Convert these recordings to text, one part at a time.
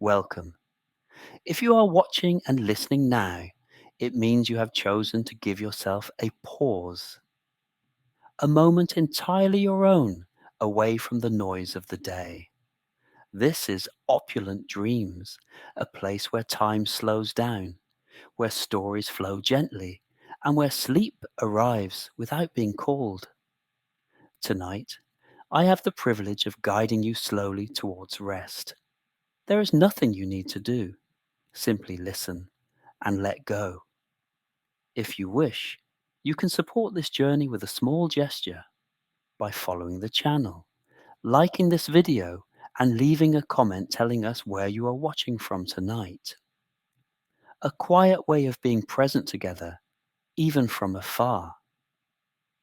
welcome. If you are watching and listening now, it means you have chosen to give yourself a pause, a moment entirely your own, away from the noise of the day. This is Opulent Dreams, a place where time slows down, where stories flow gently, and where sleep arrives without being called. Tonight, I have the privilege of guiding you slowly towards rest. There is nothing you need to do. Simply listen and let go. If you wish, you can support this journey with a small gesture by following the channel, liking this video, and leaving a comment telling us where you are watching from tonight. A quiet way of being present together, even from afar.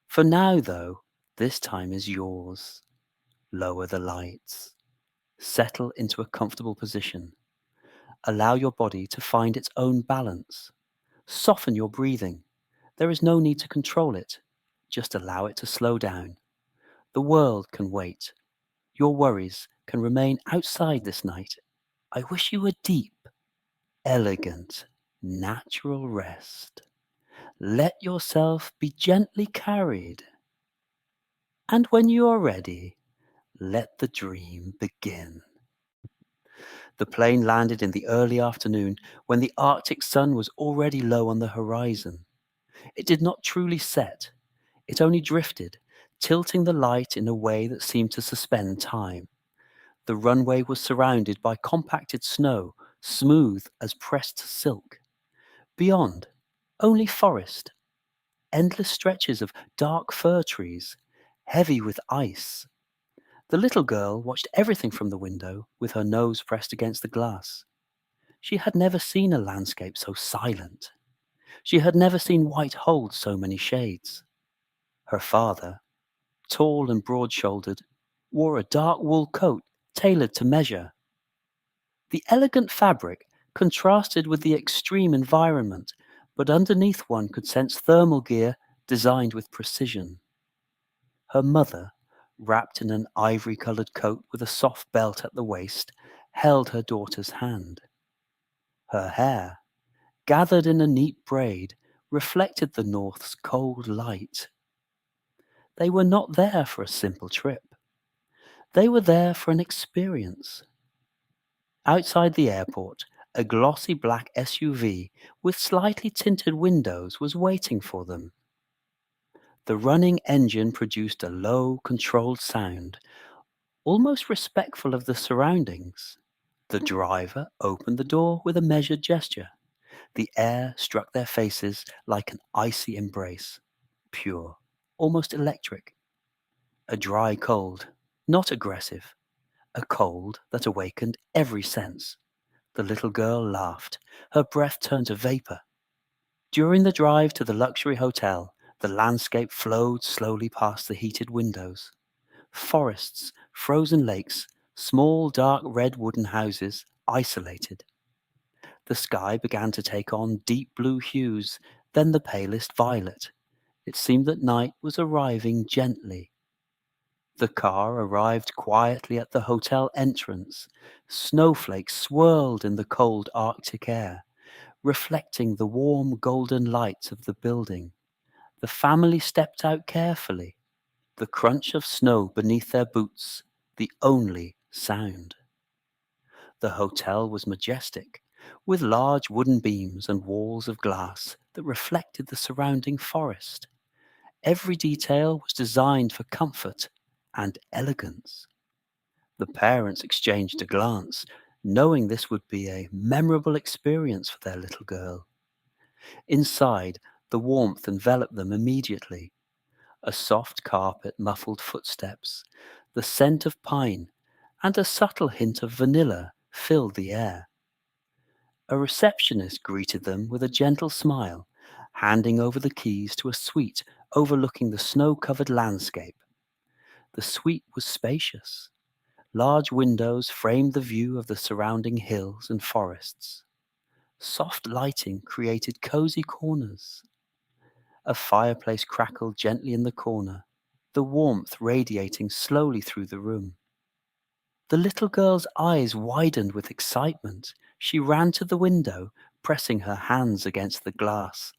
For now, though, this time is yours. Lower the lights. Settle into a comfortable position. Allow your body to find its own balance. Soften your breathing. There is no need to control it. Just allow it to slow down. The world can wait. Your worries can remain outside this night. I wish you a deep, elegant, natural rest. Let yourself be gently carried. And when you are ready, let the dream begin. The plane landed in the early afternoon when the Arctic sun was already low on the horizon. It did not truly set. It only drifted, tilting the light in a way that seemed to suspend time. The runway was surrounded by compacted snow, smooth as pressed silk. Beyond, only forest, endless stretches of dark fir trees, heavy with ice. The little girl watched everything from the window with her nose pressed against the glass. She had never seen a landscape so silent. She had never seen white hold so many shades. Her father, tall and broad-shouldered, wore a dark wool coat tailored to measure. The elegant fabric contrasted with the extreme environment, but underneath one could sense thermal gear designed with precision. Her mother, wrapped in an ivory-colored coat with a soft belt at the waist, held her daughter's hand. Her hair, gathered in a neat braid, reflected the north's cold light. They were not there for a simple trip. They were there for an experience. Outside the airport, a glossy black SUV with slightly tinted windows was waiting for them. The running engine produced a low, controlled sound, almost respectful of the surroundings. The driver opened the door with a measured gesture. The air struck their faces like an icy embrace, pure, almost electric. A dry cold, not aggressive, a cold that awakened every sense. The little girl laughed. Her breath turned to vapor. During the drive to the luxury hotel, the landscape flowed slowly past the heated windows. Forests, frozen lakes, small dark red wooden houses, isolated. The sky began to take on deep blue hues, then the palest violet. It seemed that night was arriving gently. The car arrived quietly at the hotel entrance. Snowflakes swirled in the cold Arctic air, reflecting the warm golden lights of the building. The family stepped out carefully, the crunch of snow beneath their boots, the only sound. The hotel was majestic, with large wooden beams and walls of glass that reflected the surrounding forest. Every detail was designed for comfort and elegance. The parents exchanged a glance, knowing this would be a memorable experience for their little girl. Inside, the warmth enveloped them immediately. A soft carpet muffled footsteps, the scent of pine, and a subtle hint of vanilla filled the air. A receptionist greeted them with a gentle smile, handing over the keys to a suite overlooking the snow-covered landscape. The suite was spacious. Large windows framed the view of the surrounding hills and forests. Soft lighting created cozy corners. A fireplace crackled gently in the corner, the warmth radiating slowly through the room. The little girl's eyes widened with excitement. She ran to the window, pressing her hands against the glass.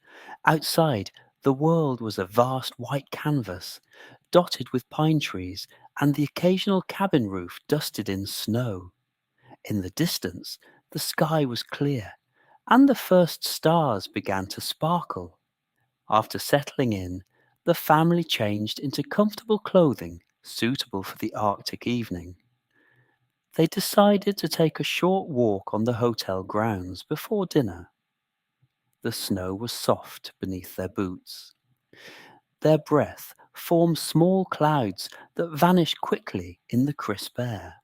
Outside, the world was a vast white canvas, dotted with pine trees, and the occasional cabin roof dusted in snow. In the distance, the sky was clear, and the first stars began to sparkle. After settling in, the family changed into comfortable clothing suitable for the Arctic evening. They decided to take a short walk on the hotel grounds before dinner. The snow was soft beneath their boots. Their breath formed small clouds that vanished quickly in the crisp air.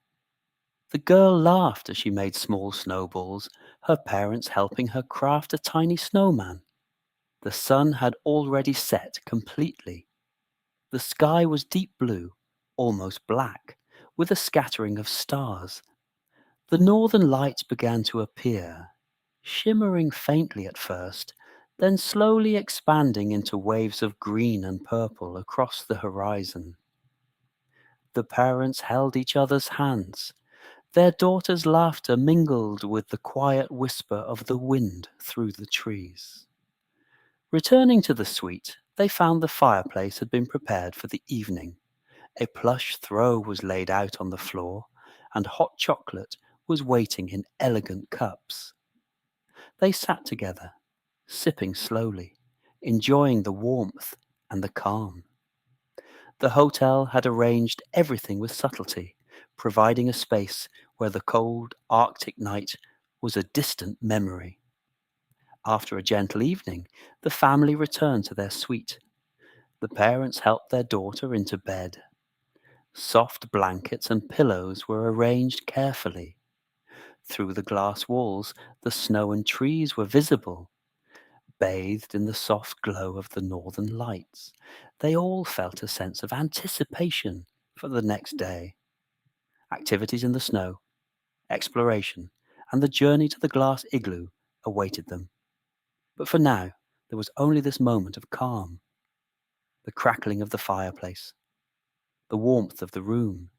The girl laughed as she made small snowballs, her parents helping her craft a tiny snowman. The sun had already set completely. The sky was deep blue, almost black, with a scattering of stars. The northern lights began to appear, shimmering faintly at first, then slowly expanding into waves of green and purple across the horizon. The parents held each other's hands. Their daughter's laughter mingled with the quiet whisper of the wind through the trees. Returning to the suite, they found the fireplace had been prepared for the evening. A plush throw was laid out on the floor, and hot chocolate was waiting in elegant cups. They sat together, sipping slowly, enjoying the warmth and the calm. The hotel had arranged everything with subtlety, providing a space where the cold Arctic night was a distant memory. After a gentle evening, the family returned to their suite. The parents helped their daughter into bed. Soft blankets and pillows were arranged carefully. Through the glass walls, the snow and trees were visible, bathed in the soft glow of the northern lights. They all felt a sense of anticipation for the next day. Activities in the snow, exploration, and the journey to the glass igloo awaited them. But for now, there was only this moment of calm, the crackling of the fireplace, the warmth of the room,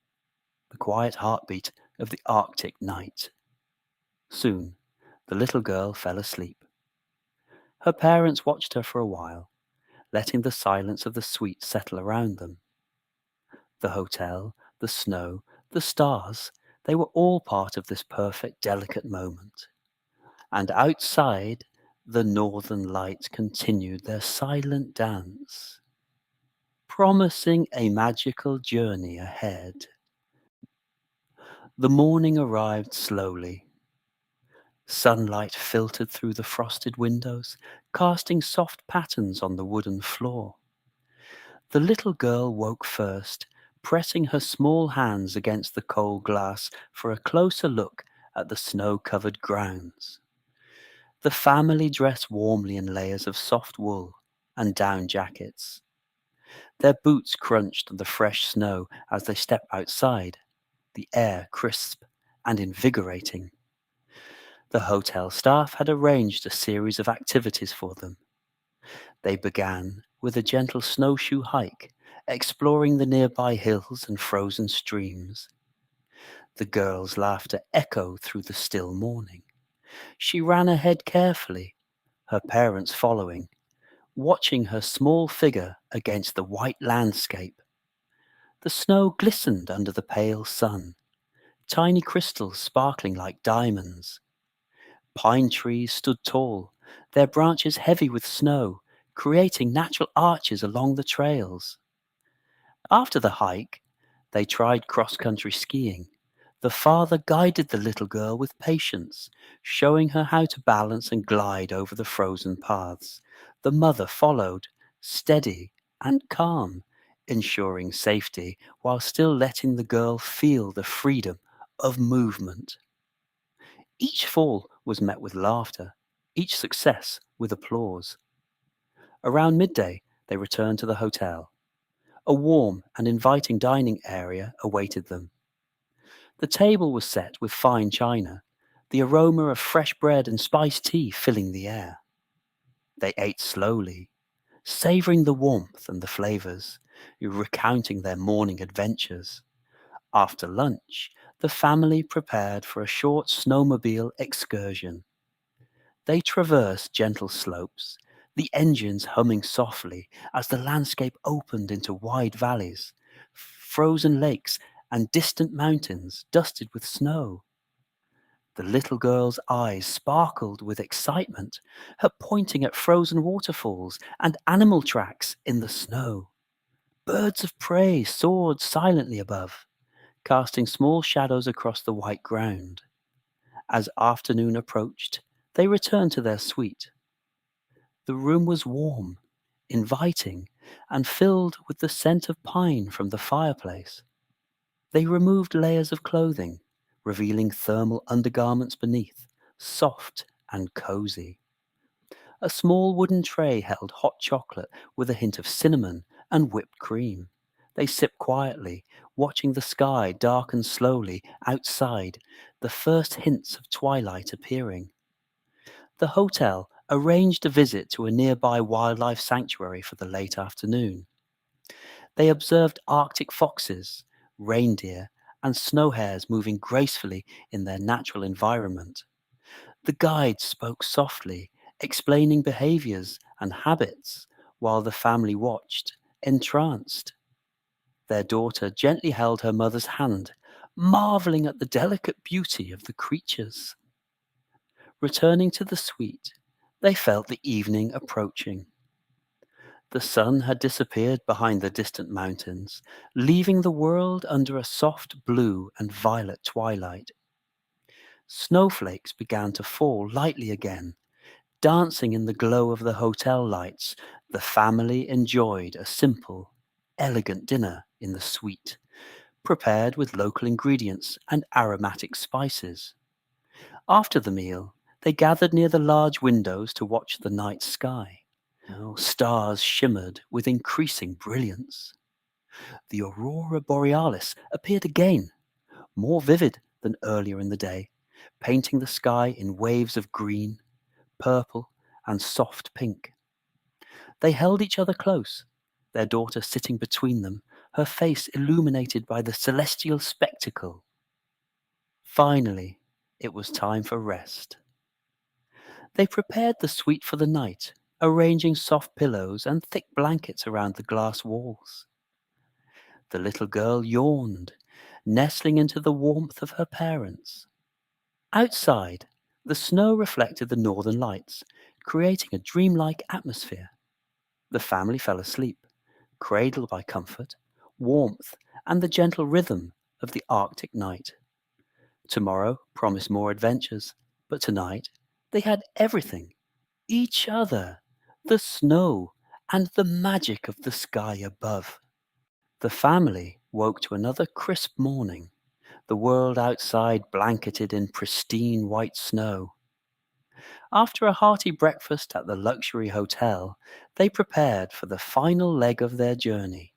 the quiet heartbeat of the Arctic night. Soon, the little girl fell asleep. Her parents watched her for a while, letting the silence of the suite settle around them. The hotel, the snow, the stars, they were all part of this perfect, delicate moment. And outside, the northern lights continued their silent dance, promising a magical journey ahead. The morning arrived slowly. Sunlight filtered through the frosted windows, casting soft patterns on the wooden floor. The little girl woke first, pressing her small hands against the cold glass for a closer look at the snow-covered grounds. The family dressed warmly in layers of soft wool and down jackets. Their boots crunched on the fresh snow as they stepped outside, the air crisp and invigorating. The hotel staff had arranged a series of activities for them. They began with a gentle snowshoe hike, exploring the nearby hills and frozen streams. The girl's laughter echoed through the still morning. She ran ahead carefully, her parents following, watching her small figure against the white landscape. The snow glistened under the pale sun, tiny crystals sparkling like diamonds. Pine trees stood tall, their branches heavy with snow, creating natural arches along the trails. After the hike, they tried cross-country skiing. The father guided the little girl with patience, showing her how to balance and glide over the frozen paths. The mother followed, steady and calm, ensuring safety while still letting the girl feel the freedom of movement. Each fall was met with laughter, each success with applause. Around midday, they returned to the hotel. A warm and inviting dining area awaited them. The table was set with fine china, the aroma of fresh bread and spiced tea filling the air. They ate slowly, savoring the warmth and the flavors, recounting their morning adventures. After lunch, The family prepared for a short snowmobile excursion. They traversed gentle slopes, the engines humming softly as the landscape opened into wide valleys, frozen lakes, and distant mountains dusted with snow. The little girl's eyes sparkled with excitement, her pointing at frozen waterfalls and animal tracks in the snow. Birds of prey soared silently above, casting small shadows across the white ground. As afternoon approached, they returned to their suite. The room was warm, inviting, and filled with the scent of pine from the fireplace. They removed layers of clothing, revealing thermal undergarments beneath, soft and cozy. A small wooden tray held hot chocolate with a hint of cinnamon and whipped cream. They sipped quietly, watching the sky darken slowly outside, the first hints of twilight appearing. The hotel arranged a visit to a nearby wildlife sanctuary for the late afternoon. They observed Arctic foxes, reindeer, and snow hares moving gracefully in their natural environment. The guide spoke softly, explaining behaviors and habits, while the family watched, entranced. Their daughter gently held her mother's hand, marveling at the delicate beauty of the creatures. Returning to the suite, they felt the evening approaching. The sun had disappeared behind the distant mountains, leaving the world under a soft blue and violet twilight. Snowflakes began to fall lightly again. Dancing in the glow of the hotel lights, the family enjoyed a simple, elegant dinner in the suite, prepared with local ingredients and aromatic spices. After the meal, they gathered near the large windows to watch the night sky. Stars shimmered with increasing brilliance. The Aurora Borealis appeared again, more vivid than earlier in the day, painting the sky in waves of green, purple, and soft pink. They held each other close, their daughter sitting between them, her face illuminated by the celestial spectacle. Finally, it was time for rest. They prepared the suite for the night, arranging soft pillows and thick blankets around the glass walls. The little girl yawned, nestling into the warmth of her parents. Outside, the snow reflected the northern lights, creating a dreamlike atmosphere. The family fell asleep, cradled by comfort, warmth, and the gentle rhythm of the Arctic night. Tomorrow promised more adventures, but tonight they had everything: each other, the snow, and the magic of the sky above. The family woke to another crisp morning, the world outside blanketed in pristine white snow. After a hearty breakfast at the luxury hotel, they prepared for the final leg of their journey.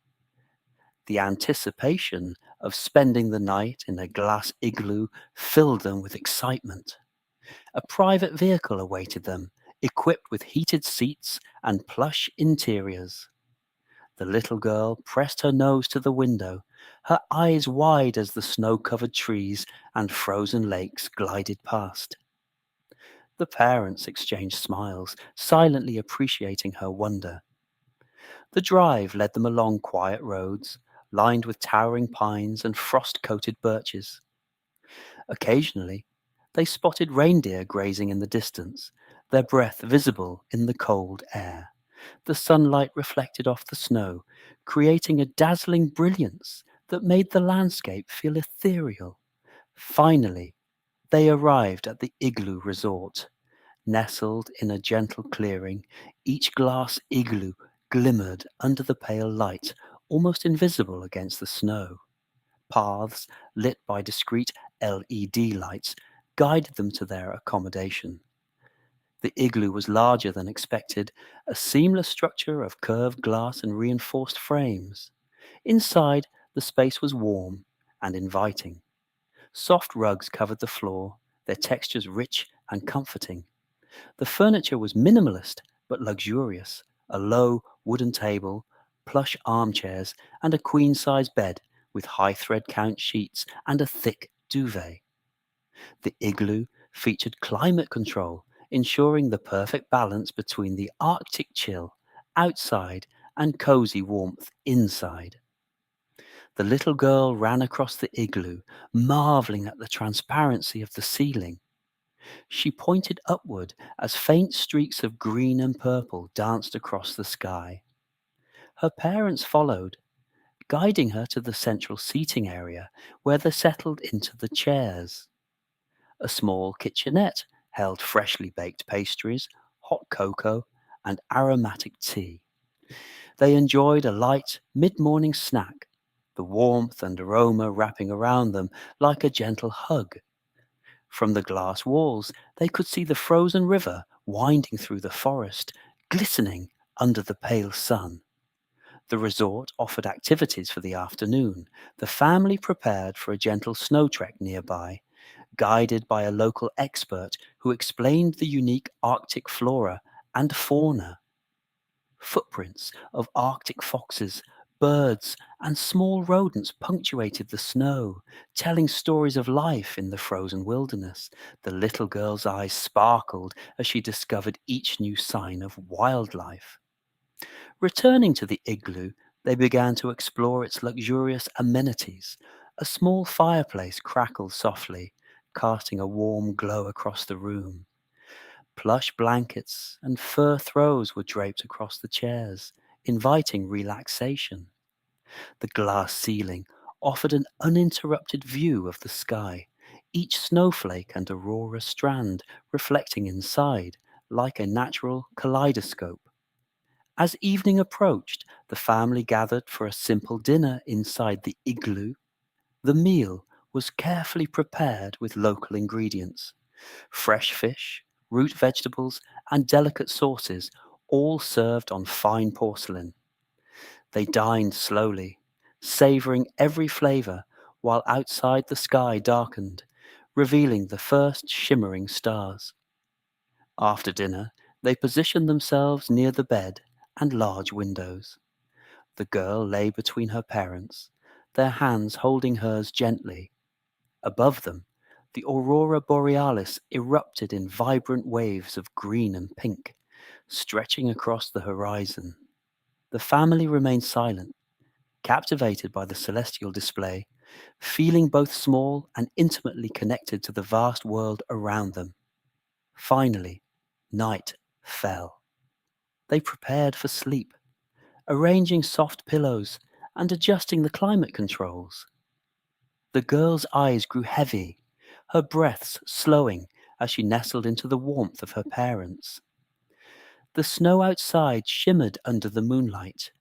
The anticipation of spending the night in a glass igloo filled them with excitement. A private vehicle awaited them, equipped with heated seats and plush interiors. The little girl pressed her nose to the window, her eyes wide as the snow-covered trees and frozen lakes glided past. The parents exchanged smiles, silently appreciating her wonder. The drive led them along quiet roads, lined with towering pines and frost-coated birches. Occasionally, they spotted reindeer grazing in the distance, their breath visible in the cold air. The sunlight reflected off the snow, creating a dazzling brilliance that made the landscape feel ethereal. Finally, they arrived at the Igloo resort. Nestled in a gentle clearing, each glass igloo glimmered under the pale light, almost invisible against the snow. Paths, lit by discreet LED lights, guided them to their accommodation. The igloo was larger than expected, a seamless structure of curved glass and reinforced frames. Inside, the space was warm and inviting. Soft rugs covered the floor, their textures rich and comforting. The furniture was minimalist but luxurious: a low wooden table, plush armchairs, and a queen-size bed with high thread count sheets and a thick duvet. The igloo featured climate control, ensuring the perfect balance between the Arctic chill outside and cozy warmth inside. The little girl ran across the igloo, marveling at the transparency of the ceiling. She pointed upward as faint streaks of green and purple danced across the sky. Her parents followed, guiding her to the central seating area where they settled into the chairs. A small kitchenette held freshly baked pastries, hot cocoa, and aromatic tea. They enjoyed a light mid-morning snack, the warmth and aroma wrapping around them like a gentle hug. From the glass walls, they could see the frozen river winding through the forest, glistening under the pale sun. The resort offered activities for the afternoon. The family prepared for a gentle snow trek nearby, guided by a local expert who explained the unique Arctic flora and fauna. Footprints of Arctic foxes, birds, and small rodents punctuated the snow, telling stories of life in the frozen wilderness. The little girl's eyes sparkled as she discovered each new sign of wildlife. Returning to the igloo, they began to explore its luxurious amenities. A small fireplace crackled softly, casting a warm glow across the room. Plush blankets and fur throws were draped across the chairs, inviting relaxation. The glass ceiling offered an uninterrupted view of the sky, each snowflake and aurora strand reflecting inside like a natural kaleidoscope. As evening approached, the family gathered for a simple dinner inside the igloo. The meal was carefully prepared with local ingredients: fresh fish, root vegetables, and delicate sauces, all served on fine porcelain. They dined slowly, savoring every flavor, while outside the sky darkened, revealing the first shimmering stars. After dinner, they positioned themselves near the bed and large windows. The girl lay between her parents, their hands holding hers gently. Above them, the Aurora Borealis erupted in vibrant waves of green and pink, stretching across the horizon. The family remained silent, captivated by the celestial display, feeling both small and intimately connected to the vast world around them. Finally, night fell. They prepared for sleep, arranging soft pillows and adjusting the climate controls. The girl's eyes grew heavy, her breaths slowing as she nestled into the warmth of her parents. The snow outside shimmered under the moonlight,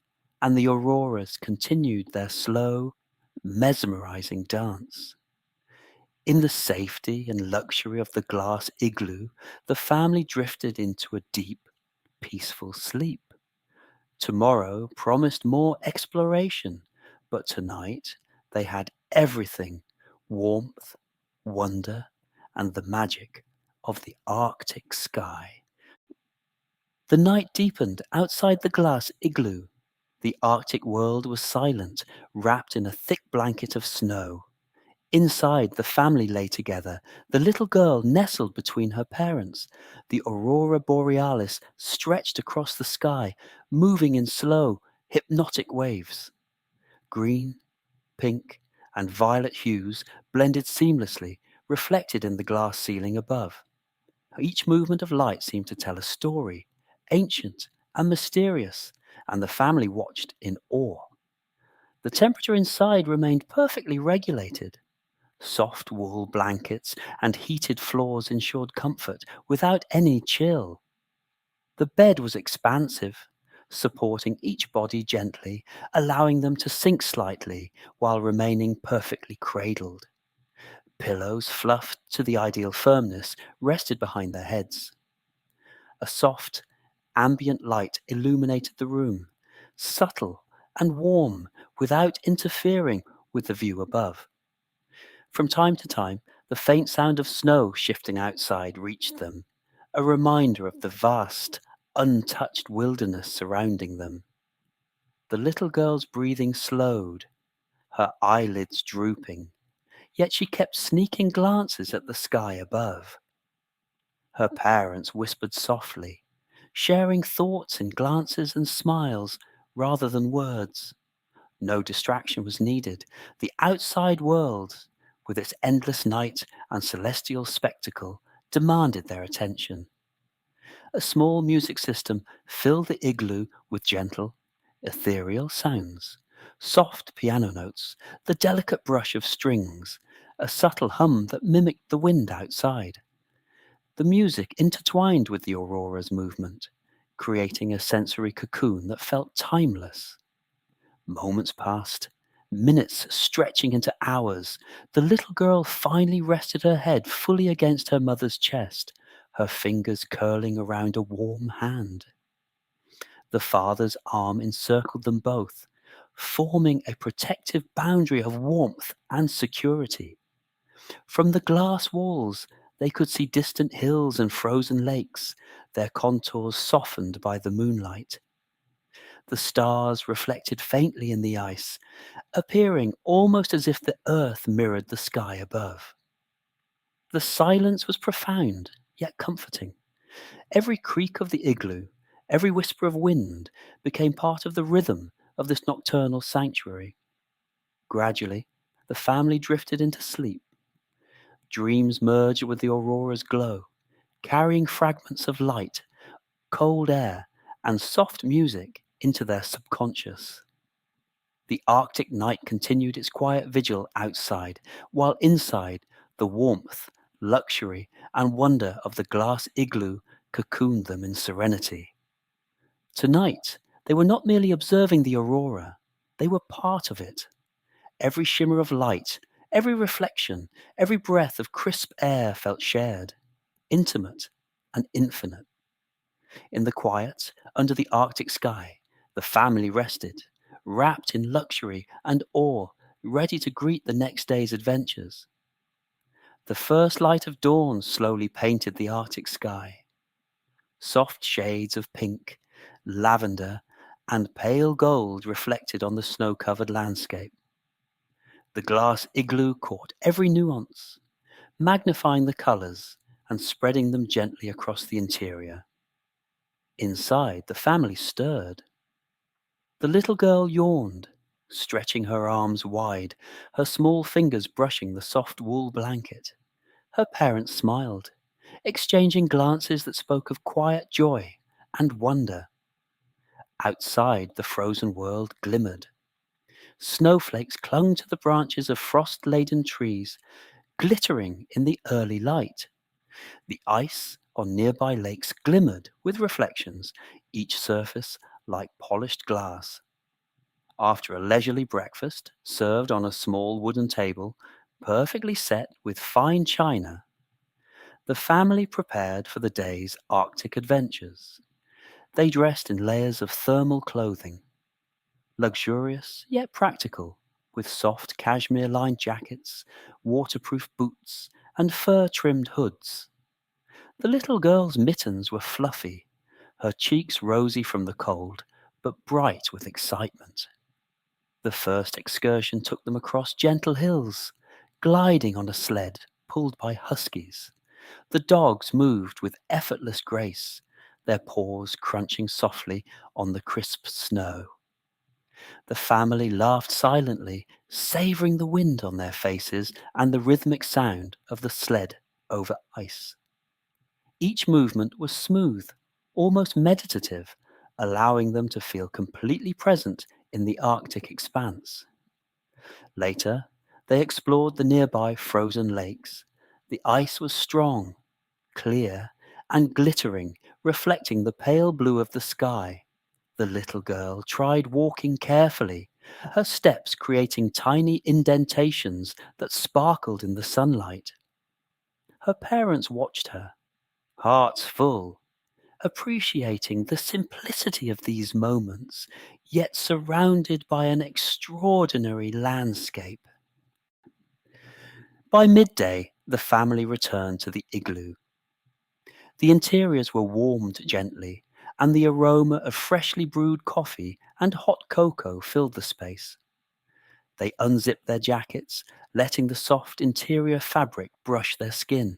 and the auroras continued their slow, mesmerizing dance. In the safety and luxury of the glass igloo, the family drifted into a deep, peaceful sleep. Tomorrow promised more exploration, but tonight they had everything: warmth, wonder, and the magic of the Arctic sky. The night deepened outside the glass igloo. The Arctic world was silent, wrapped in a thick blanket of snow. Inside, the family lay together, the little girl nestled between her parents. The Aurora Borealis stretched across the sky, moving in slow, hypnotic waves. Green, pink, and violet hues blended seamlessly, reflected in the glass ceiling above. Each movement of light seemed to tell a story, ancient and mysterious, and the family watched in awe. The temperature inside remained perfectly regulated. Soft wool blankets and heated floors ensured comfort without any chill. The bed was expansive, supporting each body gently, allowing them to sink slightly while remaining perfectly cradled. Pillows, fluffed to the ideal firmness, rested behind their heads. A soft, ambient light illuminated the room, subtle and warm without interfering with the view above. From time to time, the faint sound of snow shifting outside reached them, a reminder of the vast, untouched wilderness surrounding them. The little girl's breathing slowed, her eyelids drooping, yet she kept sneaking glances at the sky above. Her parents whispered softly, sharing thoughts in glances and smiles rather than words. No distraction was needed. The outside world, with its endless night and celestial spectacle, demanded their attention. A small music system filled the igloo with gentle, ethereal sounds. Soft piano notes, the delicate brush of strings, a subtle hum that mimicked the wind outside. The music intertwined with the aurora's movement, creating a sensory cocoon that felt timeless. Moments passed, minutes stretching into hours. The little girl finally rested her head fully against her mother's chest, her fingers curling around a warm hand. The father's arm encircled them both, forming a protective boundary of warmth and security. From the glass walls, they could see distant hills and frozen lakes, their contours softened by the moonlight. The stars reflected faintly in the ice, appearing almost as if the earth mirrored the sky above. The silence was profound, yet comforting. Every creak of the igloo, every whisper of wind, became part of the rhythm of this nocturnal sanctuary. Gradually, the family drifted into sleep. Dreams merged with the aurora's glow, carrying fragments of light, cold air, and soft music into their subconscious. The Arctic night continued its quiet vigil outside, while inside, the warmth, luxury, and wonder of the glass igloo cocooned them in serenity. Tonight, they were not merely observing the aurora, they were part of it. Every shimmer of light, every reflection, every breath of crisp air felt shared, intimate, and infinite. In the quiet, under the Arctic sky, the family rested, wrapped in luxury and awe, ready to greet the next day's adventures. The first light of dawn slowly painted the Arctic sky. Soft shades of pink, lavender, and pale gold reflected on the snow-covered landscape. The glass igloo caught every nuance, magnifying the colors and spreading them gently across the interior. Inside, the family stirred. The little girl yawned, stretching her arms wide, her small fingers brushing the soft wool blanket. Her parents smiled, exchanging glances that spoke of quiet joy and wonder. Outside, the frozen world glimmered. Snowflakes clung to the branches of frost-laden trees, glittering in the early light. The ice on nearby lakes glimmered with reflections, each surface like polished glass. After a leisurely breakfast, served on a small wooden table, perfectly set with fine china, the family prepared for the day's Arctic adventures. They dressed in layers of thermal clothing, luxurious yet practical, with soft cashmere-lined jackets, waterproof boots, and fur-trimmed hoods. The little girl's mittens were fluffy, her cheeks rosy from the cold, but bright with excitement. The first excursion took them across gentle hills, gliding on a sled pulled by huskies. The dogs moved with effortless grace, their paws crunching softly on the crisp snow. The family laughed silently, savoring the wind on their faces and the rhythmic sound of the sled over ice. Each movement was smooth, almost meditative, allowing them to feel completely present in the Arctic expanse. Later, they explored the nearby frozen lakes. The ice was strong, clear, and glittering, reflecting the pale blue of the sky. The little girl tried walking carefully, her steps creating tiny indentations that sparkled in the sunlight. Her parents watched her, hearts full, appreciating the simplicity of these moments, yet surrounded by an extraordinary landscape. By midday, the family returned to the igloo. The interiors were warmed gently, and the aroma of freshly brewed coffee and hot cocoa filled the space. They unzipped their jackets, letting the soft interior fabric brush their skin.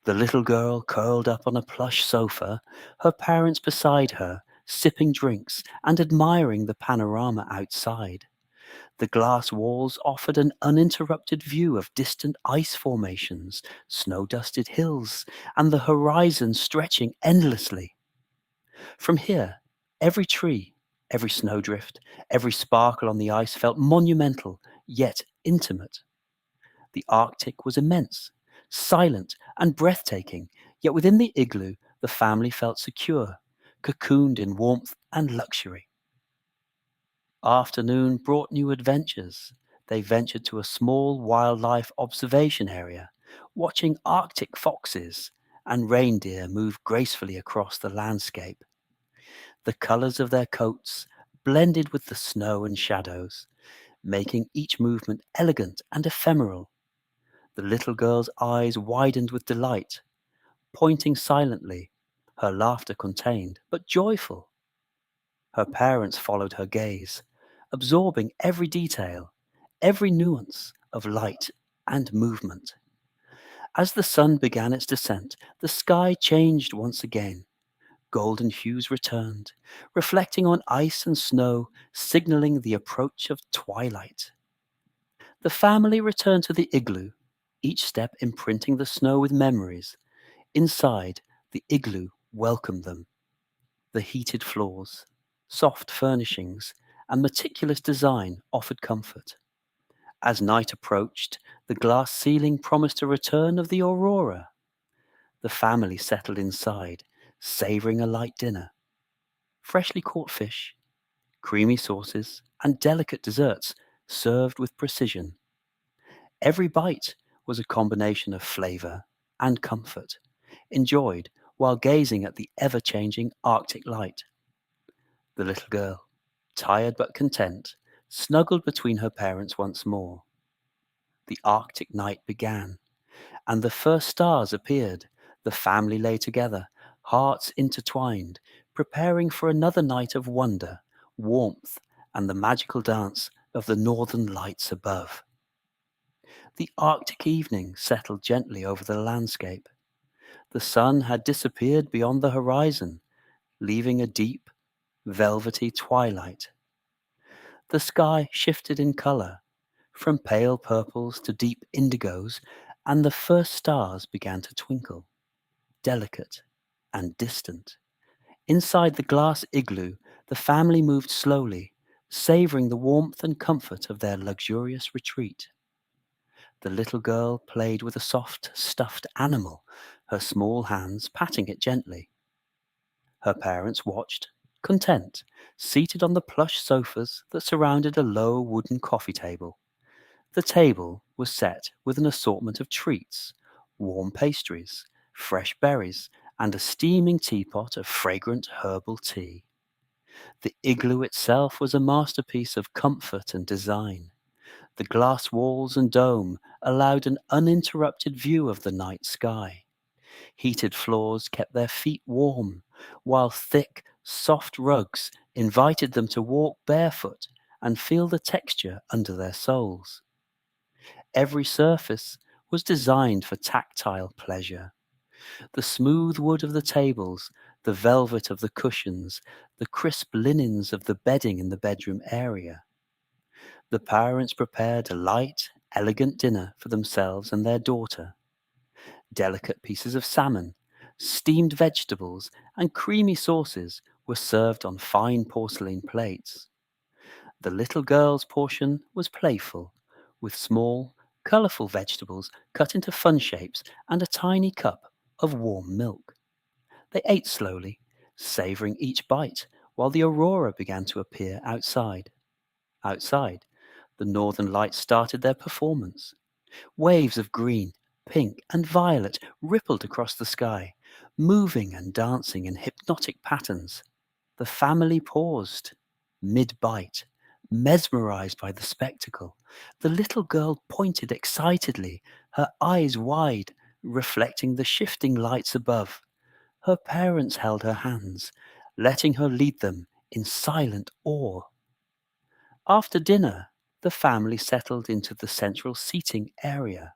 The little girl curled up on a plush sofa, her parents beside her, sipping drinks and admiring the panorama outside. The glass walls offered an uninterrupted view of distant ice formations, snow-dusted hills, and the horizon stretching endlessly. From here, every tree, every snowdrift, every sparkle on the ice felt monumental, yet intimate. The Arctic was immense, silent, and breathtaking, yet within the igloo the family felt secure, cocooned in warmth and luxury. Afternoon brought new adventures. They ventured to a small wildlife observation area, watching Arctic foxes and reindeer move gracefully across the landscape. The colors of their coats blended with the snow and shadows, making each movement elegant and ephemeral. The little girl's eyes widened with delight, pointing silently, her laughter contained but joyful. Her parents followed her gaze, absorbing every detail, every nuance of light and movement. As the sun began its descent, the sky changed once again. Golden hues returned, reflecting on ice and snow, signaling the approach of twilight. The family returned to the igloo, each step imprinting the snow with memories. Inside, the igloo welcomed them. The heated floors, soft furnishings, and meticulous design offered comfort. As night approached, the glass ceiling promised a return of the aurora. The family settled inside, savoring a light dinner. Freshly caught fish, creamy sauces, and delicate desserts served with precision. Every bite was a combination of flavor and comfort, enjoyed while gazing at the ever-changing Arctic light. The little girl, tired but content, snuggled between her parents once more. The Arctic night began, and the first stars appeared. The family lay together, hearts intertwined, preparing for another night of wonder, warmth, and the magical dance of the northern lights above. The Arctic evening settled gently over the landscape. The sun had disappeared beyond the horizon, leaving a deep, velvety twilight. The sky shifted in color, from pale purples to deep indigos, and the first stars began to twinkle, delicate and distant. Inside the glass igloo, the family moved slowly, savoring the warmth and comfort of their luxurious retreat. The little girl played with a soft, stuffed animal, her small hands patting it gently. Her parents watched, content, seated on the plush sofas that surrounded a low wooden coffee table. The table was set with an assortment of treats, warm pastries, fresh berries, and a steaming teapot of fragrant herbal tea. The igloo itself was a masterpiece of comfort and design. The glass walls and dome allowed an uninterrupted view of the night sky. Heated floors kept their feet warm, while thick, soft rugs invited them to walk barefoot and feel the texture under their soles. Every surface was designed for tactile pleasure. The smooth wood of the tables, the velvet of the cushions, the crisp linens of the bedding in the bedroom area. The parents prepared a light, elegant dinner for themselves and their daughter. Delicate pieces of salmon, steamed vegetables, and creamy sauces were served on fine porcelain plates. The little girl's portion was playful, with small, colorful vegetables cut into fun shapes and a tiny cup of warm milk. They ate slowly, savoring each bite, while the aurora began to appear outside. Outside, the northern lights started their performance. Waves of green, pink, and violet rippled across the sky, moving and dancing in hypnotic patterns. The family paused, mid-bite, mesmerized by the spectacle. The little girl pointed excitedly, her eyes wide, reflecting the shifting lights above. Her parents held her hands, letting her lead them in silent awe. After dinner, the the family settled into the central seating area.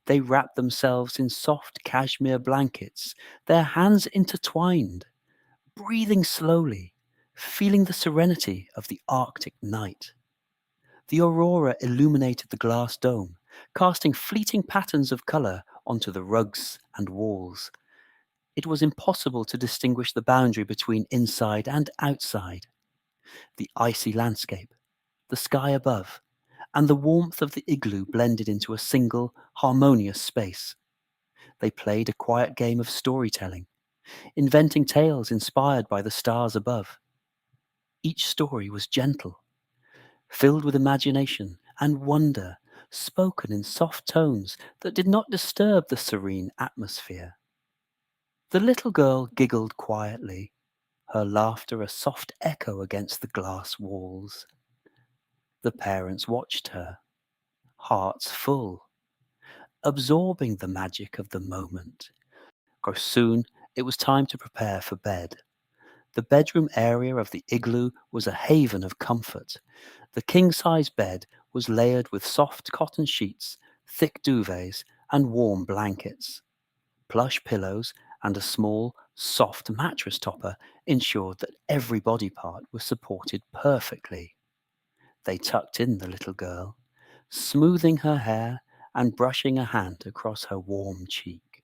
They wrapped themselves in soft cashmere blankets, their hands intertwined, breathing slowly, feeling the serenity of the Arctic night. The aurora illuminated the glass dome, casting fleeting patterns of color onto the rugs and walls. It was impossible to distinguish the boundary between inside and outside. The icy landscape, the sky above, and the warmth of the igloo blended into a single, harmonious space. They played a quiet game of storytelling, inventing tales inspired by the stars above. Each story was gentle, filled with imagination and wonder, spoken in soft tones that did not disturb the serene atmosphere. The little girl giggled quietly, her laughter a soft echo against the glass walls. The parents watched her, hearts full, absorbing the magic of the moment. For soon it was time to prepare for bed. The bedroom area of the igloo was a haven of comfort. The king-size bed was layered with soft cotton sheets, thick duvets, and warm blankets. Plush pillows and a small, soft mattress topper ensured that every body part was supported perfectly. They tucked in the little girl, smoothing her hair and brushing a hand across her warm cheek.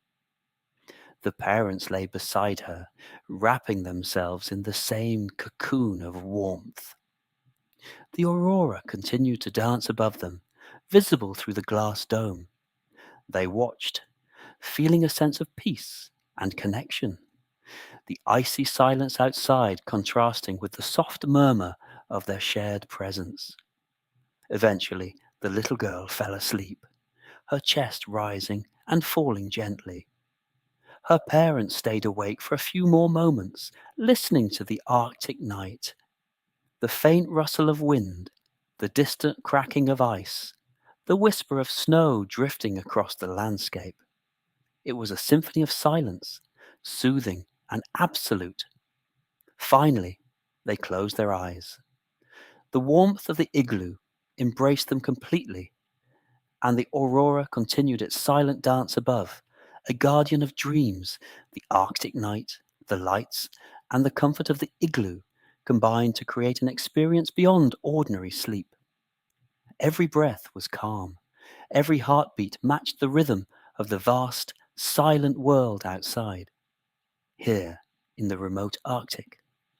The parents lay beside her, wrapping themselves in the same cocoon of warmth. The aurora continued to dance above them, visible through the glass dome. They watched, feeling a sense of peace and connection, the icy silence outside contrasting with the soft murmur of their shared presence. Eventually, the little girl fell asleep, her chest rising and falling gently. Her parents stayed awake for a few more moments, listening to the Arctic night, the faint rustle of wind, the distant cracking of ice, the whisper of snow drifting across the landscape. It was a symphony of silence, soothing and absolute. Finally, they closed their eyes. The warmth of the igloo embraced them completely, and the aurora continued its silent dance above, a guardian of dreams. The Arctic night, the lights, and the comfort of the igloo combined to create an experience beyond ordinary sleep. Every breath was calm. Every heartbeat matched the rhythm of the vast, silent world outside. Here, in the remote Arctic,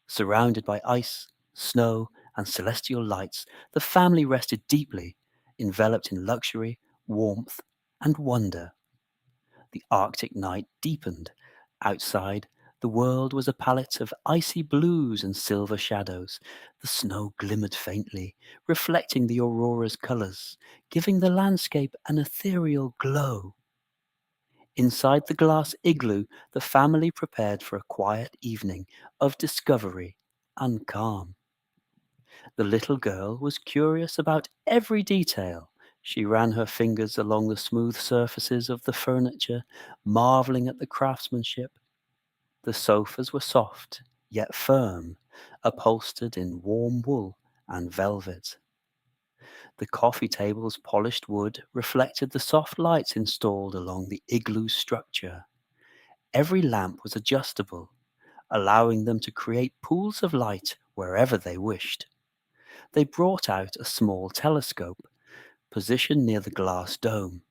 surrounded by ice, snow, and celestial lights, the family rested deeply, enveloped in luxury, warmth, and wonder. The Arctic night deepened. Outside, the world was a palette of icy blues and silver shadows. The snow glimmered faintly, reflecting the aurora's colors, giving the landscape an ethereal glow. Inside the glass igloo, the family prepared for a quiet evening of discovery and calm. The little girl was curious about every detail. She ran her fingers along the smooth surfaces of the furniture, marveling at the craftsmanship. The sofas were soft, yet firm, upholstered in warm wool and velvet. The coffee table's polished wood reflected the soft lights installed along the igloo structure. Every lamp was adjustable, allowing them to create pools of light wherever they wished. They brought out a small telescope, positioned near the glass dome.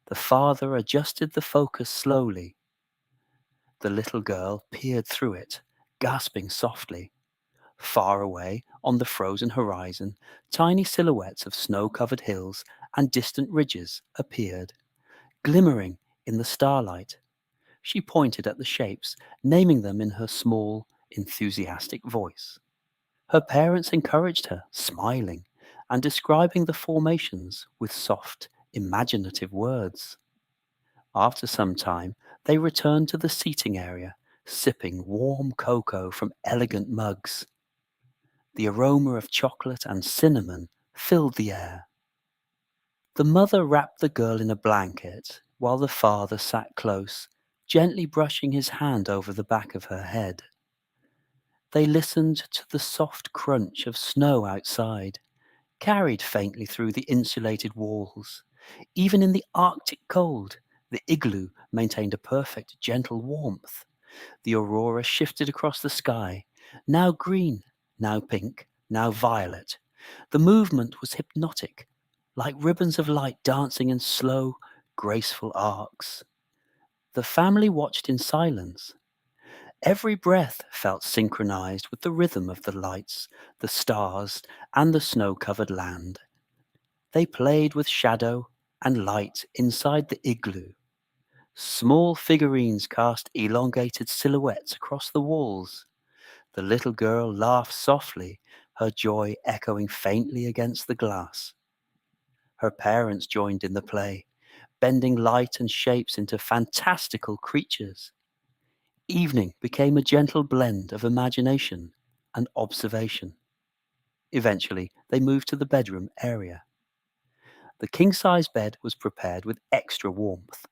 The father adjusted the focus slowly. The little girl peered through it, gasping softly. Far away, on the frozen horizon, tiny silhouettes of snow-covered hills and distant ridges appeared, glimmering in the starlight. She pointed at the shapes, naming them in her small, enthusiastic voice. Her parents encouraged her, smiling, and describing the formations with soft, imaginative words. After some time, they returned to the seating area, sipping warm cocoa from elegant mugs. The aroma of chocolate and cinnamon filled the air. The mother wrapped the girl in a blanket, while the father sat close, gently brushing his hand over the back of her head. They listened to the soft crunch of snow outside, carried faintly through the insulated walls. Even in the Arctic cold, the igloo maintained a perfect, gentle warmth. The aurora shifted across the sky, now green, now pink, now violet. The movement was hypnotic, like ribbons of light dancing in slow, graceful arcs. The family watched in silence. Every breath felt synchronized with the rhythm of the lights, the stars, and the snow-covered land. They played with shadow and light inside the igloo. Small figurines cast elongated silhouettes across the walls. The little girl laughed softly, her joy echoing faintly against the glass. Her parents joined in the play, bending light and shapes into fantastical creatures. Evening became a gentle blend of imagination and observation. Eventually, they moved to the bedroom area. The king-size bed was prepared with extra warmth.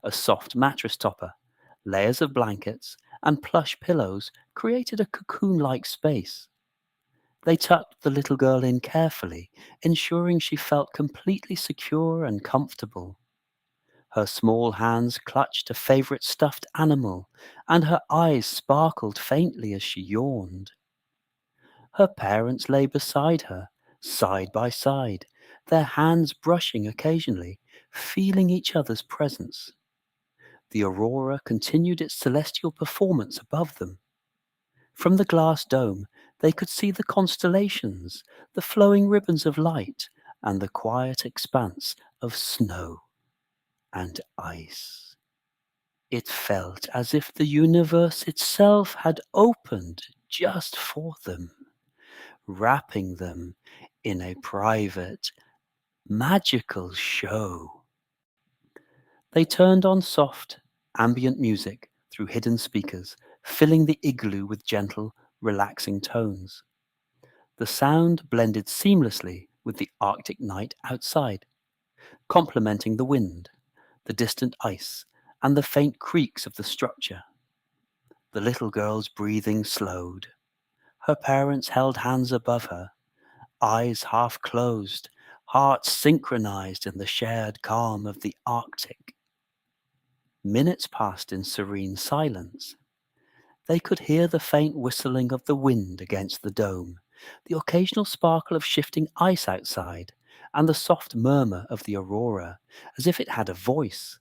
A soft mattress topper, layers of blankets, and plush pillows created a cocoon-like space. They tucked the little girl in carefully, ensuring she felt completely secure and comfortable. Her small hands clutched a favorite stuffed animal, and her eyes sparkled faintly as she yawned. Her parents lay beside her, side by side, their hands brushing occasionally, feeling each other's presence. The aurora continued its celestial performance above them. From the glass dome, they could see the constellations, the flowing ribbons of light, and the quiet expanse of snow and ice. It felt as if the universe itself had opened just for them, wrapping them in a private, magical show. They turned on soft, ambient music through hidden speakers, filling the igloo with gentle, relaxing tones. The sound blended seamlessly with the Arctic night outside, complementing the wind, the distant ice, and the faint creaks of the structure. The little girl's breathing slowed. Her parents held hands above her, eyes half closed, hearts synchronized in the shared calm of the Arctic. Minutes passed in serene silence. They could hear the faint whistling of the wind against the dome, the occasional sparkle of shifting ice outside, and the soft murmur of the aurora, as if it had a voice.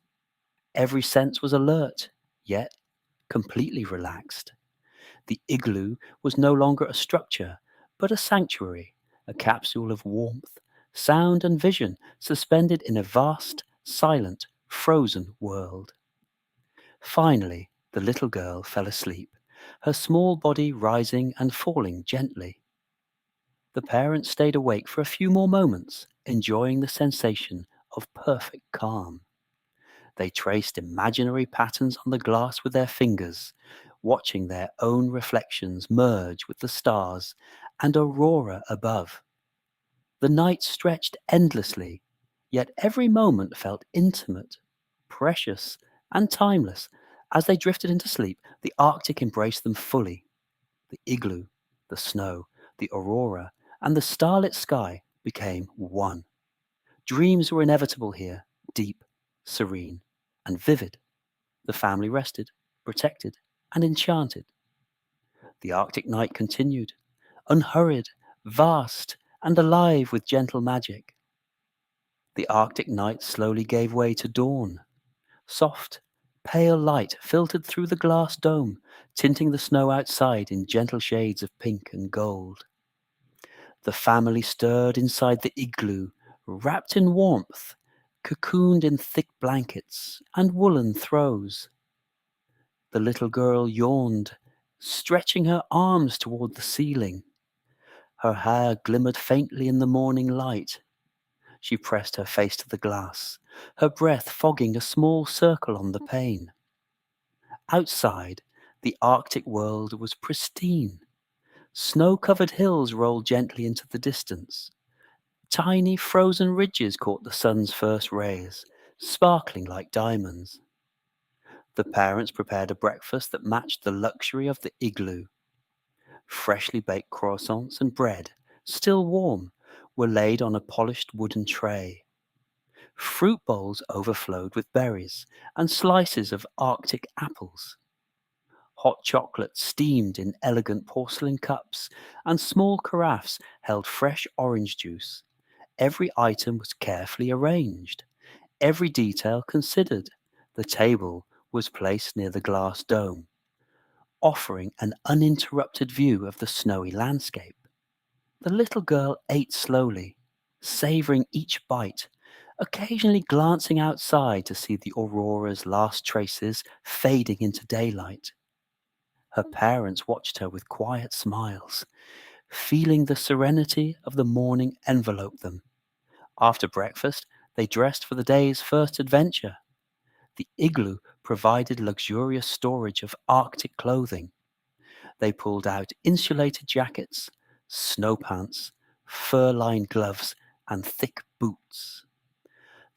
Every sense was alert, yet completely relaxed. The igloo was no longer a structure, but a sanctuary, a capsule of warmth, sound, and vision suspended in a vast, silent, frozen world. Finally, the little girl fell asleep, her small body rising and falling gently. The parents stayed awake for a few more moments, enjoying the sensation of perfect calm. They traced imaginary patterns on the glass with their fingers, watching their own reflections merge with the stars and aurora above. The night stretched endlessly, yet every moment felt intimate, precious, and timeless. As they drifted into sleep, the Arctic embraced them fully. The igloo, the snow, the aurora, and the starlit sky became one. Dreams were inevitable here, deep, serene, and vivid. The family rested, protected, and enchanted. The Arctic night continued, unhurried, vast, and alive with gentle magic. The Arctic night slowly gave way to dawn. Soft, pale light filtered through the glass dome, tinting the snow outside in gentle shades of pink and gold. The family stirred inside the igloo, wrapped in warmth, cocooned in thick blankets and woolen throws. The little girl yawned, stretching her arms toward the ceiling. Her hair glimmered faintly in the morning light. She pressed her face to the glass, her breath fogging a small circle on the pane. Outside, the Arctic world was pristine. Snow-covered hills rolled gently into the distance. Tiny frozen ridges caught the sun's first rays, sparkling like diamonds. The parents prepared a breakfast that matched the luxury of the igloo. Freshly baked croissants and bread, still warm, were laid on a polished wooden tray. Fruit bowls overflowed with berries and slices of Arctic apples. Hot chocolate steamed in elegant porcelain cups, and small carafes held fresh orange juice. Every item was carefully arranged, every detail considered. The table was placed near the glass dome, offering an uninterrupted view of the snowy landscape. The little girl ate slowly, savoring each bite, occasionally glancing outside to see the aurora's last traces fading into daylight. Her parents watched her with quiet smiles, feeling the serenity of the morning envelope them. After breakfast, they dressed for the day's first adventure. The igloo provided luxurious storage of Arctic clothing. They pulled out insulated jackets, snow pants, fur-lined gloves, and thick boots.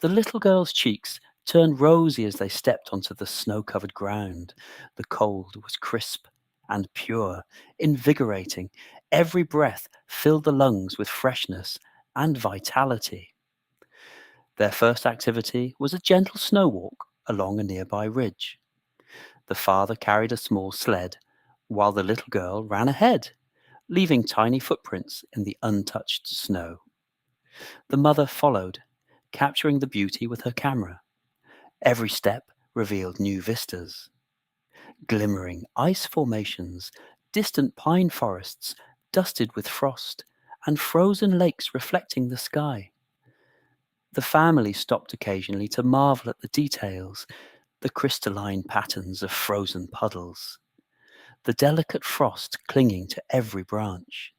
The little girl's cheeks turned rosy as they stepped onto the snow-covered ground. The cold was crisp and pure, invigorating. Every breath filled the lungs with freshness and vitality. Their first activity was a gentle snow walk along a nearby ridge. The father carried a small sled, while the little girl ran ahead, leaving tiny footprints in the untouched snow. The mother followed, capturing the beauty with her camera. Every step revealed new vistas, glimmering ice formations, distant pine forests dusted with frost, and frozen lakes reflecting the sky. The family stopped occasionally to marvel at the details, the crystalline patterns of frozen puddles, the delicate frost clinging to every branch,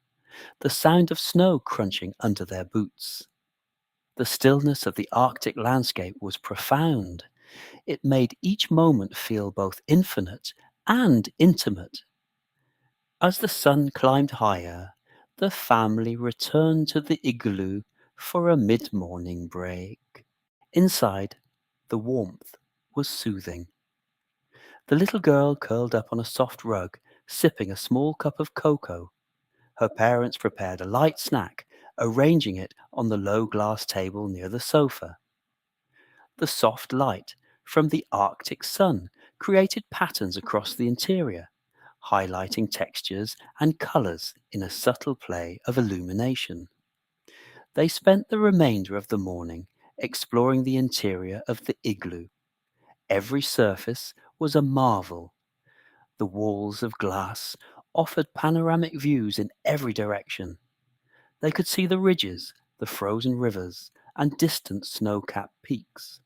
the sound of snow crunching under their boots. The stillness of the Arctic landscape was profound. It made each moment feel both infinite and intimate. As the sun climbed higher, the family returned to the igloo for a mid-morning break. Inside, the warmth was soothing. The little girl curled up on a soft rug, sipping a small cup of cocoa. Her parents prepared a light snack, arranging it on the low glass table near the sofa. The soft light from the Arctic sun created patterns across the interior, highlighting textures and colors in a subtle play of illumination. They spent the remainder of the morning exploring the interior of the igloo. Every surface was a marvel. The walls of glass offered panoramic views in every direction. They could see the ridges, the frozen rivers, and distant snow-capped peaks.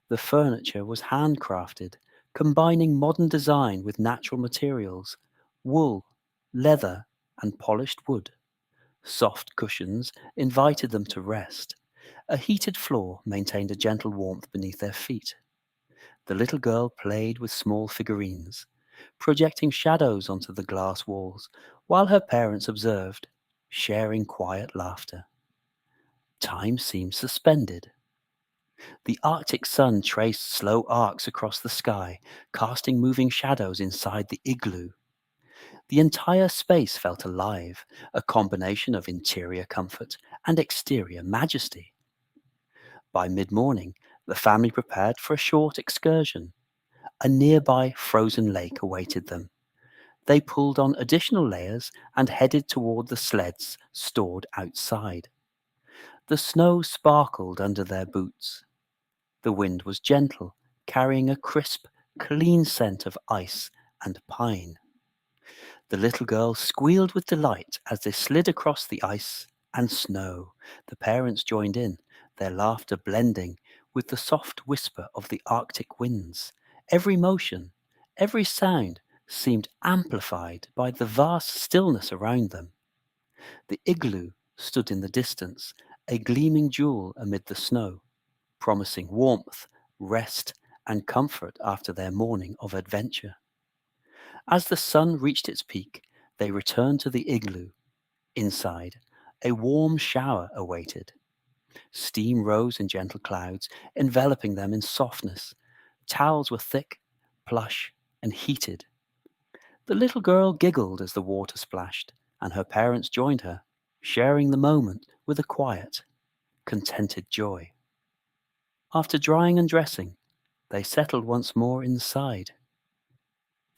The furniture was handcrafted, combining modern design with natural materials, wool, leather, and polished wood. Soft cushions invited them to rest. A heated floor maintained a gentle warmth beneath their feet. The little girl played with small figurines, projecting shadows onto the glass walls, while her parents observed, sharing quiet laughter. Time seemed suspended. The Arctic sun traced slow arcs across the sky, casting moving shadows inside the igloo. The entire space felt alive, a combination of interior comfort and exterior majesty. By mid-morning, the family prepared for a short excursion. A nearby frozen lake awaited them. They pulled on additional layers and headed toward the sleds stored outside. The snow sparkled under their boots. The wind was gentle, carrying a crisp, clean scent of ice and pine. The little girl squealed with delight as they slid across the ice and snow. The parents joined in, their laughter blending with the soft whisper of the Arctic winds. Every motion, every sound seemed amplified by the vast stillness around them. The igloo stood in the distance, a gleaming jewel amid the snow, promising warmth, rest, and comfort after their morning of adventure. As the sun reached its peak, they returned to the igloo. Inside, a warm shower awaited. Steam rose in gentle clouds, enveloping them in softness. Towels were thick, plush, and heated. The little girl giggled as the water splashed, and her parents joined her, sharing the moment with a quiet, contented joy. After drying and dressing, they settled once more inside.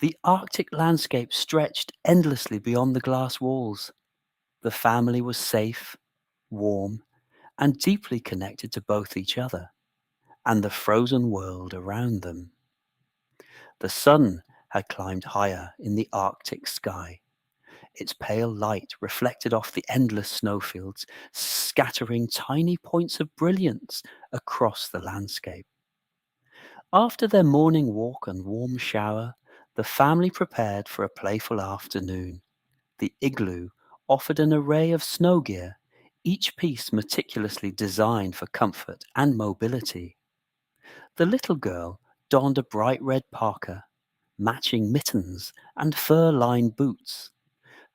The Arctic landscape stretched endlessly beyond the glass walls. The family was safe, warm, and deeply connected to both each other and the frozen world around them. The sun had climbed higher in the Arctic sky, its pale light reflected off the endless snowfields, scattering tiny points of brilliance across the landscape. After their morning walk and warm shower, the family prepared for a playful afternoon. The Igloo offered an array of snow gear, each piece meticulously designed for comfort and mobility. The little girl donned a bright red parka, matching mittens and fur-lined boots.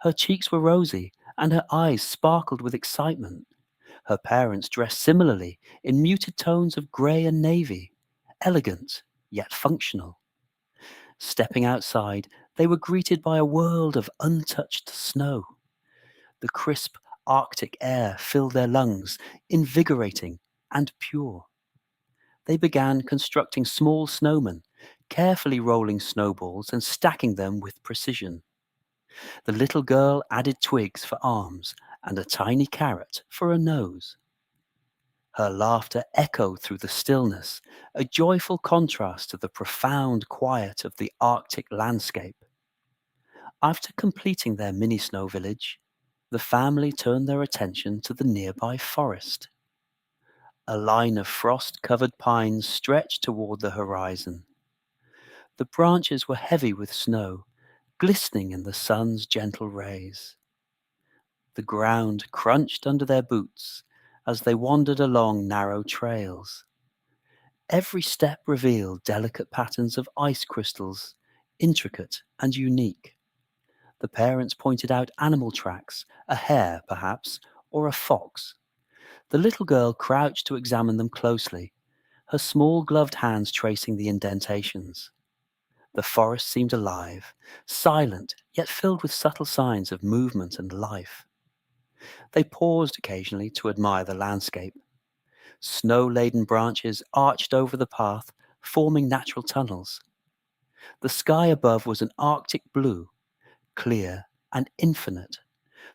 Her cheeks were rosy and her eyes sparkled with excitement. Her parents dressed similarly in muted tones of grey and navy, elegant yet functional. Stepping outside, they were greeted by a world of untouched snow. The crisp Arctic air filled their lungs, invigorating and pure. They began constructing small snowmen, carefully rolling snowballs and stacking them with precision. The little girl added twigs for arms and a tiny carrot for a nose. Her laughter echoed through the stillness, a joyful contrast to the profound quiet of the Arctic landscape. After completing their mini snow village, the family turned their attention to the nearby forest. A line of frost-covered pines stretched toward the horizon. The branches were heavy with snow, glistening in the sun's gentle rays. The ground crunched under their boots as they wandered along narrow trails. Every step revealed delicate patterns of ice crystals, intricate and unique. The parents pointed out animal tracks, a hare perhaps, or a fox. The little girl crouched to examine them closely, her small gloved hands tracing the indentations. The forest seemed alive, silent yet filled with subtle signs of movement and life. They paused occasionally to admire the landscape. Snow-laden branches arched over the path, forming natural tunnels. The sky above was an Arctic blue, clear and infinite.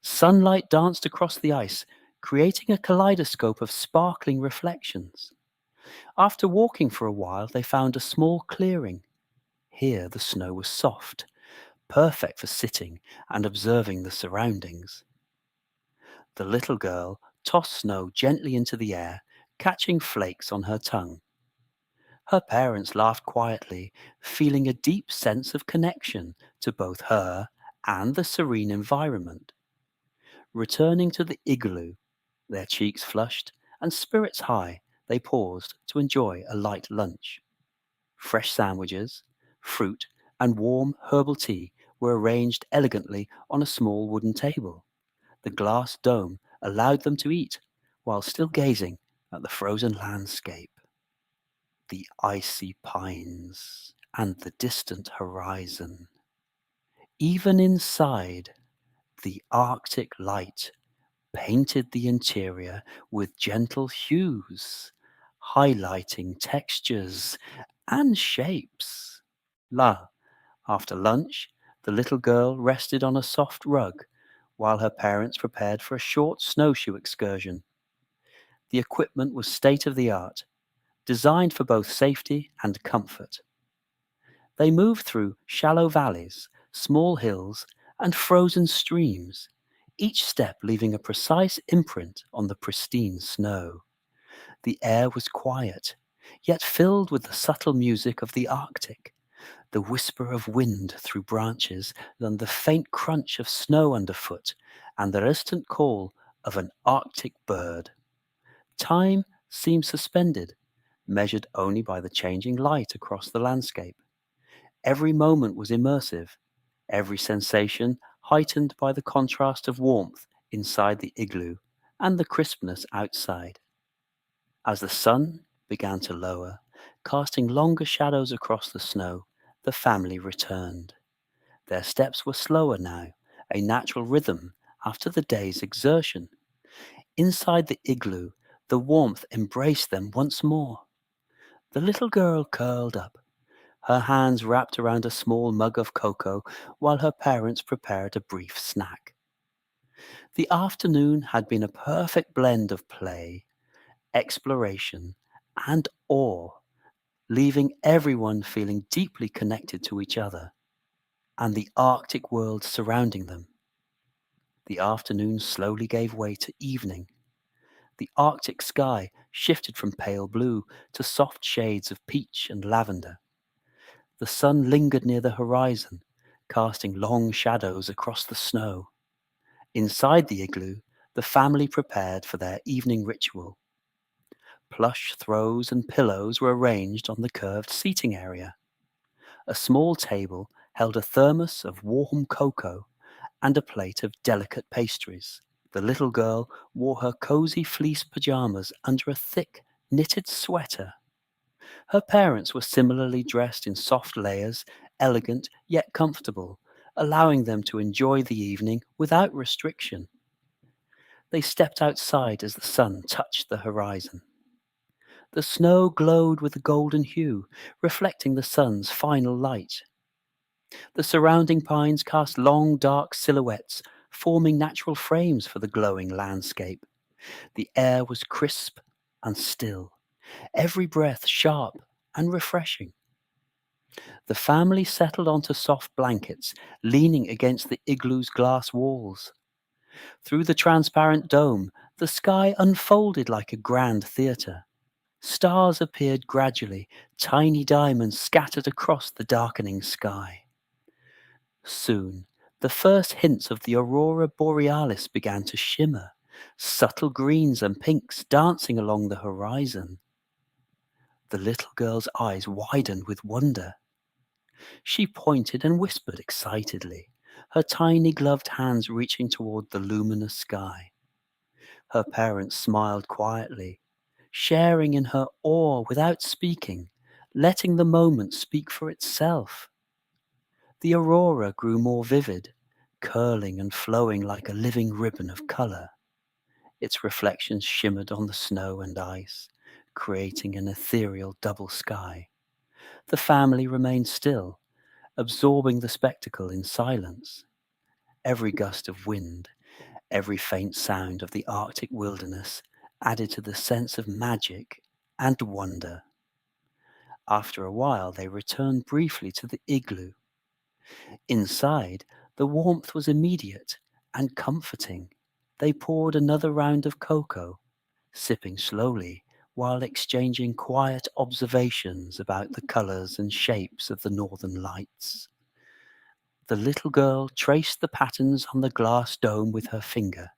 Sunlight danced across the ice, creating a kaleidoscope of sparkling reflections. After walking for a while, they found a small clearing. Here the snow was soft, perfect for sitting and observing the surroundings. The little girl tossed snow gently into the air, catching flakes on her tongue. Her parents laughed quietly, feeling a deep sense of connection to both her and the serene environment. Returning to the igloo, their cheeks flushed and spirits high, they paused to enjoy a light lunch. Fresh sandwiches, fruit, and warm herbal tea were arranged elegantly on a small wooden table. The glass dome allowed them to eat while still gazing at the frozen landscape, the icy pines, and the distant horizon. Even inside, the Arctic light painted the interior with gentle hues, highlighting textures and shapes. After lunch, the little girl rested on a soft rug while her parents prepared for a short snowshoe excursion. The equipment was state of the art, designed for both safety and comfort. They moved through shallow valleys, small hills, and frozen streams, each step leaving a precise imprint on the pristine snow. The air was quiet, yet filled with the subtle music of the Arctic, the whisper of wind through branches, and the faint crunch of snow underfoot, and the distant call of an Arctic bird. Time seemed suspended, measured only by the changing light across the landscape. Every moment was immersive, every sensation heightened by the contrast of warmth inside the igloo and the crispness outside. As the sun began to lower, casting longer shadows across the snow, the family returned. Their steps were slower now, a natural rhythm after the day's exertion. Inside the igloo, the warmth embraced them once more. The little girl curled up, her hands wrapped around a small mug of cocoa while her parents prepared a brief snack. The afternoon had been a perfect blend of play, exploration, and awe, leaving everyone feeling deeply connected to each other and the Arctic world surrounding them. The afternoon slowly gave way to evening. The Arctic sky shifted from pale blue to soft shades of peach and lavender. The sun lingered near the horizon, casting long shadows across the snow. Inside the igloo, the family prepared for their evening ritual. Plush throws and pillows were arranged on the curved seating area. A small table held a thermos of warm cocoa and a plate of delicate pastries. The little girl wore her cozy fleece pajamas under a thick, knitted sweater. Her parents were similarly dressed in soft layers, elegant yet comfortable, allowing them to enjoy the evening without restriction. They stepped outside as the sun touched the horizon. The snow glowed with a golden hue, reflecting the sun's final light. The surrounding pines cast long, dark silhouettes, forming natural frames for the glowing landscape. The air was crisp and still, every breath sharp and refreshing. The family settled onto soft blankets, leaning against the igloo's glass walls. Through the transparent dome, the sky unfolded like a grand theatre. Stars appeared gradually, tiny diamonds scattered across the darkening sky. Soon, the first hints of the Aurora Borealis began to shimmer, subtle greens and pinks dancing along the horizon. The little girl's eyes widened with wonder. She pointed and whispered excitedly, her tiny gloved hands reaching toward the luminous sky. Her parents smiled quietly, sharing in her awe without speaking, letting the moment speak for itself. The aurora grew more vivid, curling and flowing like a living ribbon of color. Its reflections shimmered on the snow and ice, creating an ethereal double sky. The family remained still, absorbing the spectacle in silence. Every gust of wind, every faint sound of the Arctic wilderness added to the sense of magic and wonder. After a while, they returned briefly to the igloo. Inside, the warmth was immediate and comforting. They poured another round of cocoa, sipping slowly while exchanging quiet observations about the colors and shapes of the northern lights. The little girl traced the patterns on the glass dome with her finger,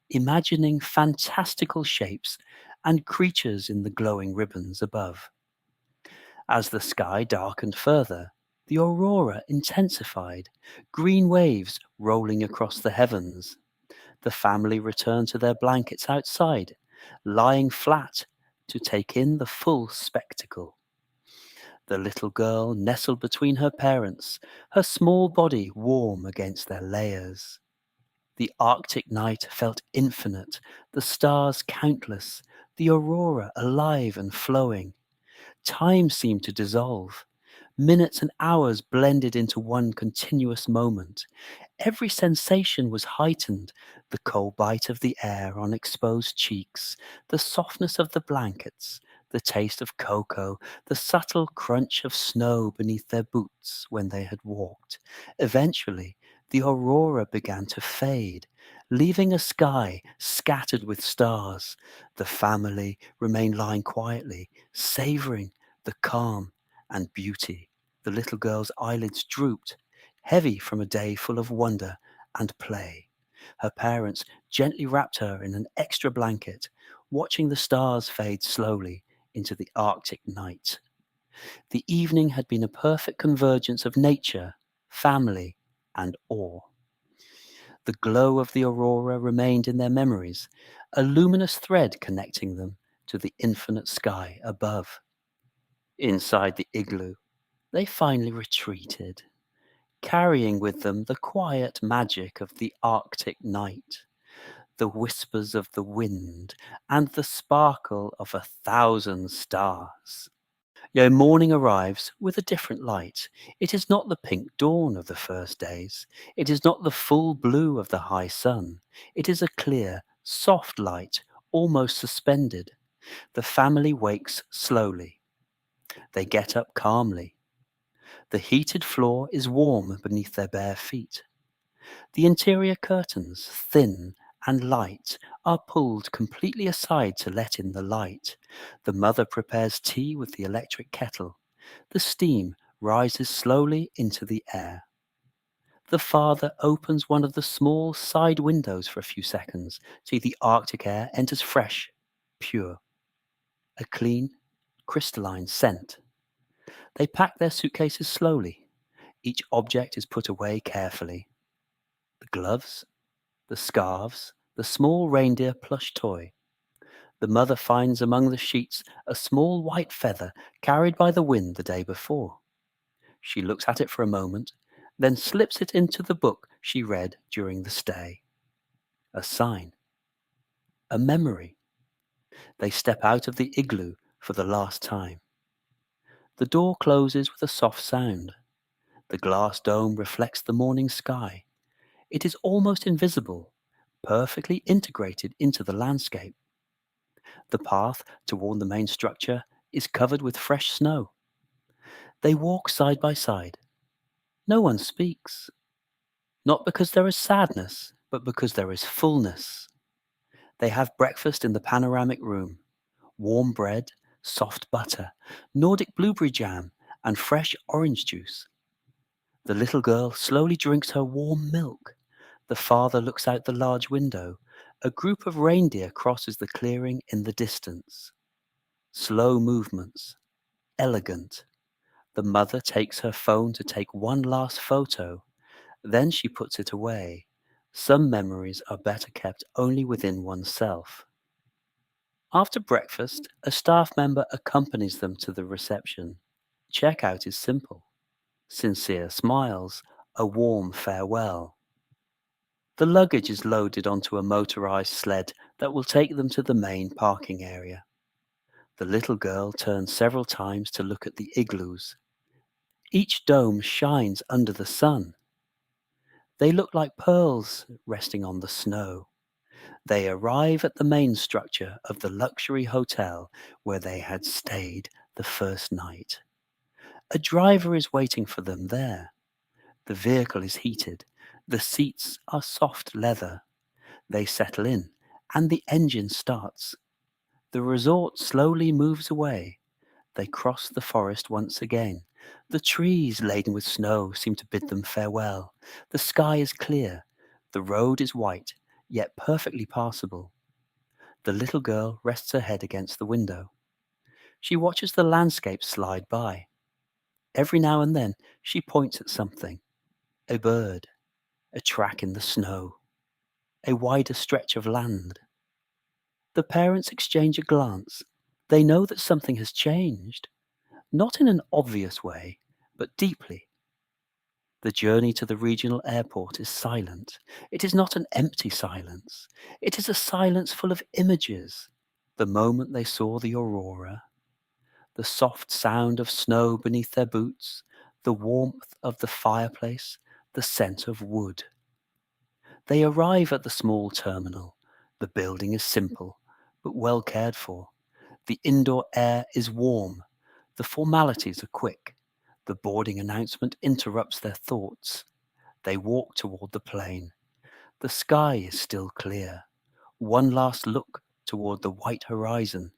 imagining fantastical shapes and creatures in the glowing ribbons above. As the sky darkened further, the aurora intensified, green waves rolling across the heavens. The family returned to their blankets outside, lying flat to take in the full spectacle. The little girl nestled between her parents, her small body warm against their layers. The Arctic night felt infinite, the stars countless, the aurora alive and flowing. Time seemed to dissolve. Minutes and hours blended into one continuous moment. Every sensation was heightened: the cold bite of the air on exposed cheeks, the softness of the blankets, the taste of cocoa, the subtle crunch of snow beneath their boots when they had walked. Eventually, the aurora began to fade, leaving a sky scattered with stars. The family remained lying quietly, savoring the calm and beauty. The little girl's eyelids drooped, heavy from a day full of wonder and play. Her parents gently wrapped her in an extra blanket, watching the stars fade slowly into the Arctic night. The evening had been a perfect convergence of nature, family, and awe. The glow of the aurora remained in their memories, a luminous thread connecting them to the infinite sky above. Inside the igloo, they finally retreated, carrying with them the quiet magic of the Arctic night, the whispers of the wind, and the sparkle of 1,000 stars. Morning arrives with a different light. It is not the pink dawn of the first days. It is not the full blue of the high sun. It is a clear, soft light, almost suspended. The family wakes slowly. They get up calmly. The heated floor is warm beneath their bare feet. The interior curtains, thin and light, are pulled completely aside to let in the light. The mother prepares tea with the electric kettle. The steam rises slowly into the air. The father opens one of the small side windows for a few seconds, so the Arctic air enters fresh, pure, a clean, crystalline scent. They pack their suitcases slowly. Each object is put away carefully. The gloves, the scarves, the small reindeer plush toy. The mother finds among the sheets a small white feather carried by the wind the day before. She looks at it for a moment, then slips it into the book she read during the stay. A sign. A memory. They step out of the igloo for the last time. The door closes with a soft sound. The glass dome reflects the morning sky. It is almost invisible, perfectly integrated into the landscape. The path toward the main structure is covered with fresh snow. They walk side by side. No one speaks. Not because there is sadness, but because there is fullness. They have breakfast in the panoramic room. Warm bread, soft butter, Nordic blueberry jam, and fresh orange juice. The little girl slowly drinks her warm milk. The father looks out the large window. A group of reindeer crosses the clearing in the distance. Slow movements, elegant. The mother takes her phone to take one last photo. Then she puts it away. Some memories are better kept only within oneself. After breakfast, a staff member accompanies them to the reception. Checkout is simple. Sincere smiles, a warm farewell. The luggage is loaded onto a motorized sled that will take them to the main parking area. The little girl turns several times to look at the igloos. Each dome shines under the sun. They look like pearls resting on the snow. They arrive at the main structure of the luxury hotel where they had stayed the first night. A driver is waiting for them there. The vehicle is heated. The seats are soft leather. They settle in, and the engine starts. The resort slowly moves away. They cross the forest once again. The trees laden with snow seem to bid them farewell. The sky is clear. The road is white, yet perfectly passable. The little girl rests her head against the window. She watches the landscape slide by. Every now and then she points at something. A bird, a track in the snow, a wider stretch of land. The parents exchange a glance. They know that something has changed. Not in an obvious way, but deeply. The journey to the regional airport is silent. It is not an empty silence. It is a silence full of images. The moment they saw the aurora, the soft sound of snow beneath their boots, the warmth of the fireplace, the scent of wood. They arrive at the small terminal. The building is simple, but well cared for. The indoor air is warm. The formalities are quick. The boarding announcement interrupts their thoughts. They walk toward the plane. The sky is still clear. One last look toward the white horizon.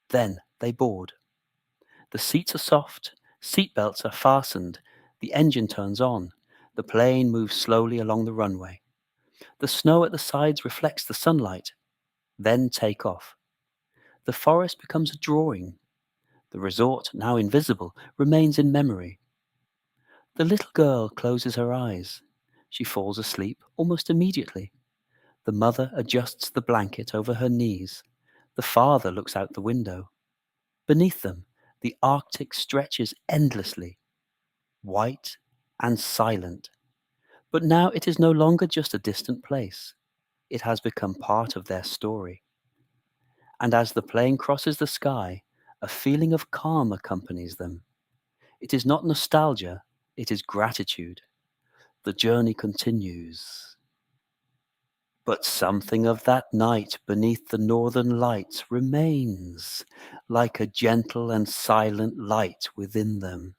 Then they board. The seats are soft. Seat belts are fastened. The engine turns on. The plane moves slowly along the runway. The snow at the sides reflects the sunlight. Then take off. The forest becomes a drawing. The resort, now invisible, remains in memory. The little girl closes her eyes. She falls asleep almost immediately. The mother adjusts the blanket over her knees. The father looks out the window. Beneath them, the Arctic stretches endlessly, white and silent. But now it is no longer just a distant place. It has become part of their story. And as the plane crosses the sky, a feeling of calm accompanies them. It is not nostalgia, it is gratitude. The journey continues. But something of that night beneath the northern lights remains, like a gentle and silent light within them.